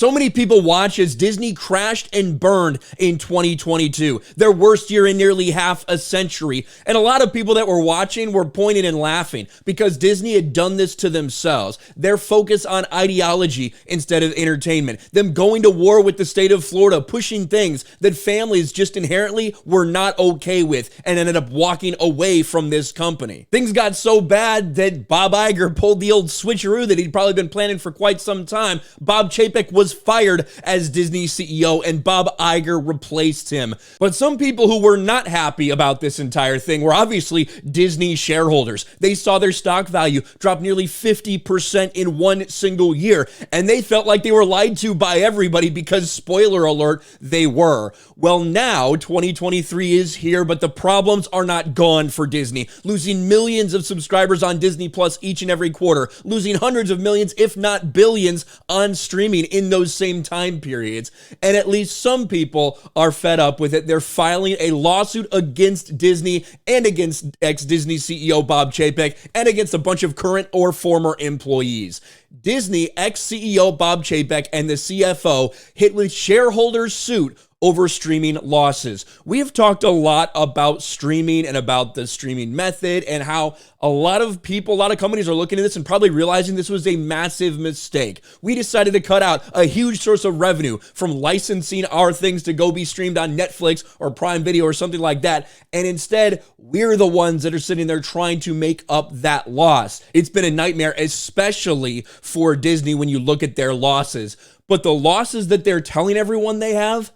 So many people watch as Disney crashed and burned in 2022, their worst year in nearly half a century. And a lot of people that were watching were pointing and laughing because Disney had done this to themselves. Their focus on ideology instead of entertainment, them going to war with the state of Florida, pushing things that families just inherently were not okay with and ended up walking away from this company. Things got so bad that Bob Iger pulled the old switcheroo that he'd probably been planning for quite some time. Bob Chapek was fired as Disney CEO and Bob Iger replaced him. But some people who were not happy about this entire thing were obviously Disney shareholders. They saw their stock value drop nearly 50% in one single year, and they felt like they were lied to by everybody because, spoiler alert, they were. Well, now 2023 is here, but the problems are not gone for Disney, losing millions of subscribers on Disney Plus each and every quarter, losing hundreds of millions, if not billions, on streaming in those same time periods. And at least some people are fed up with it. They're filing a lawsuit against Disney and against ex-Disney CEO Bob Chapek and against a bunch of current or former employees. Disney ex-CEO Bob Chapek and the CFO hit with shareholders' suit over streaming losses. We have talked a lot about streaming and about the streaming method and how a lot of people, a lot of companies are looking at this and probably realizing this was a massive mistake. We decided to cut out a huge source of revenue from licensing our things to go be streamed on Netflix or Prime Video or something like that. And instead, we're the ones that are sitting there trying to make up that loss. It's been a nightmare, especially for Disney when you look at their losses. But the losses that they're telling everyone they have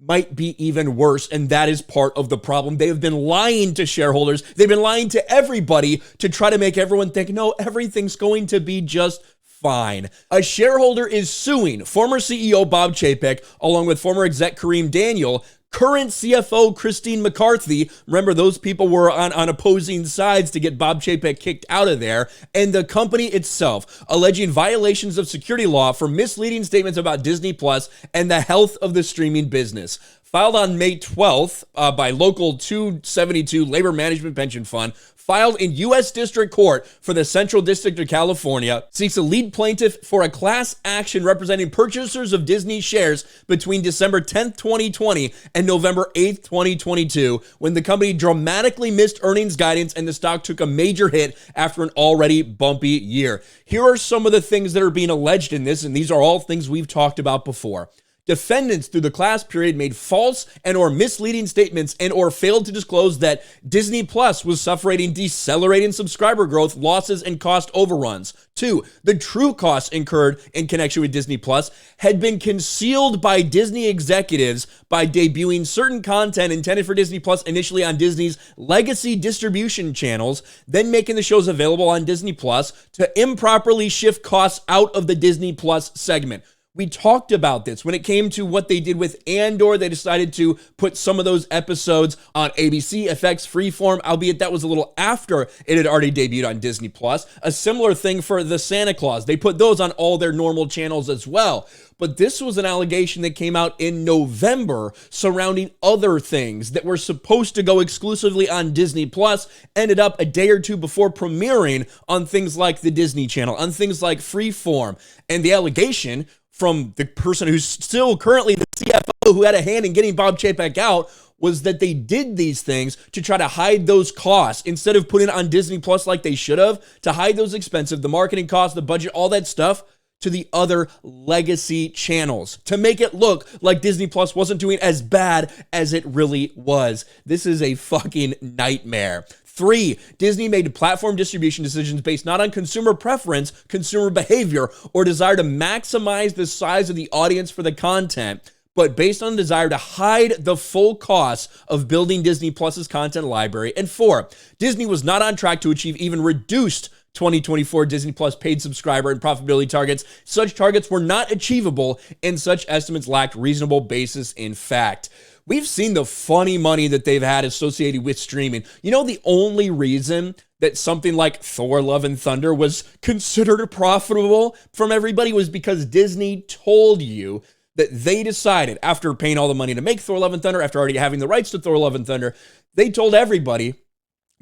might be even worse, and that is part of the problem. They have been lying to shareholders. They've been lying to everybody to try to make everyone think, no, everything's going to be just fine. A shareholder is suing former CEO Bob Chapek, along with former exec Kareem Daniel, current CFO Christine McCarthy. Remember, those people were on opposing sides to get Bob Chapek kicked out of there, and the company itself, alleging violations of security law for misleading statements about Disney Plus and the health of the streaming business. Filed on May 12th by Local 272 Labor Management Pension Fund, filed in U.S. District Court for the Central District of California, seeks a lead plaintiff for a class action representing purchasers of Disney shares between December 10th, 2020 and November 8th, 2022, when the company dramatically missed earnings guidance and the stock took a major hit after an already bumpy year. Here are some of the things that are being alleged in this, and these are all things we've talked about before. Defendants through the class period made false and or misleading statements and or failed to disclose that Disney Plus was suffering decelerating subscriber growth, losses, and cost overruns. 2, the true costs incurred in connection with Disney Plus had been concealed by Disney executives by debuting certain content intended for Disney Plus initially on Disney's legacy distribution channels, then making the shows available on Disney Plus to improperly shift costs out of the Disney Plus segment. We talked about this when it came to what they did with Andor. They decided to put some of those episodes on ABC, FX, Freeform, albeit that was a little after it had already debuted on Disney Plus. A similar thing for the Santa Claus. They put those on all their normal channels as well. But this was an allegation that came out in November surrounding other things that were supposed to go exclusively on Disney Plus, ended up a day or two before premiering on things like the Disney Channel, on things like Freeform. And the allegation from the person who's still currently the CFO who had a hand in getting Bob Chapek out was that they did these things to try to hide those costs instead of putting it on Disney Plus like they should have, to hide those expensive, the marketing costs, the budget, all that stuff, to the other legacy channels to make it look like Disney Plus wasn't doing as bad as it really was. This is a fucking nightmare. 3, Disney made platform distribution decisions based not on consumer preference, consumer behavior, or desire to maximize the size of the audience for the content, but based on the desire to hide the full costs of building Disney Plus's content library. And 4, Disney was not on track to achieve even reduced 2024 Disney Plus paid subscriber and profitability targets. Such targets were not achievable, and such estimates lacked reasonable basis in fact. We've seen the funny money that they've had associated with streaming. You know, the only reason that something like Thor: Love and Thunder was considered profitable from everybody was because Disney told you that they decided, after paying all the money to make Thor: Love and Thunder, after already having the rights to Thor: Love and Thunder, they told everybody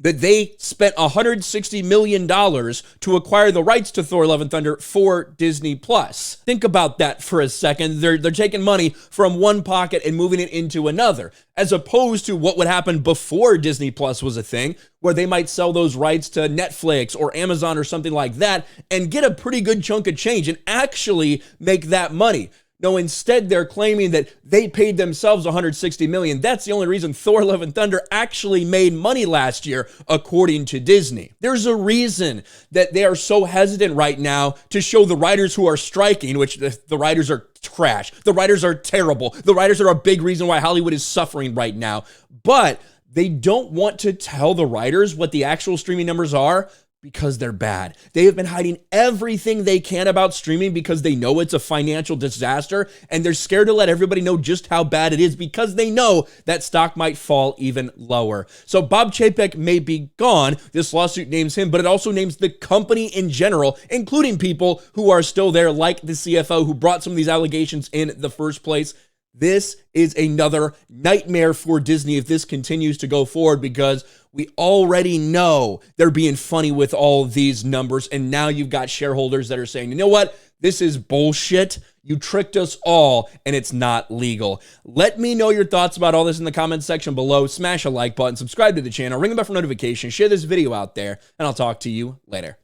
that they spent $160 million to acquire the rights to Thor: Love and Thunder for Disney+. Think about that for a second. They're taking money from one pocket and moving it into another, as opposed to what would happen before Disney Plus was a thing, where they might sell those rights to Netflix or Amazon or something like that and get a pretty good chunk of change and actually make that money. No, instead they're claiming that they paid themselves $160 million. That's the only reason Thor: Love and Thunder actually made money last year, according to Disney. There's a reason that they are so hesitant right now to show the writers who are striking, which the writers are trash. The writers are terrible. The writers are a big reason why Hollywood is suffering right now. But they don't want to tell the writers what the actual streaming numbers are, because they're bad. They have been hiding everything they can about streaming because they know it's a financial disaster, and they're scared to let everybody know just how bad it is because they know that stock might fall even lower. So Bob Chapek may be gone. This lawsuit names him, but it also names the company in general, including people who are still there, like the CFO who brought some of these allegations in the first place. This is another nightmare for Disney if this continues to go forward, because we already know they're being funny with all these numbers, and now you've got shareholders that are saying, you know what, this is bullshit. You tricked us all, and it's not legal. Let me know your thoughts about all this in the comments section below. Smash a like button, subscribe to the channel, ring the bell for notifications, share this video out there, and I'll talk to you later.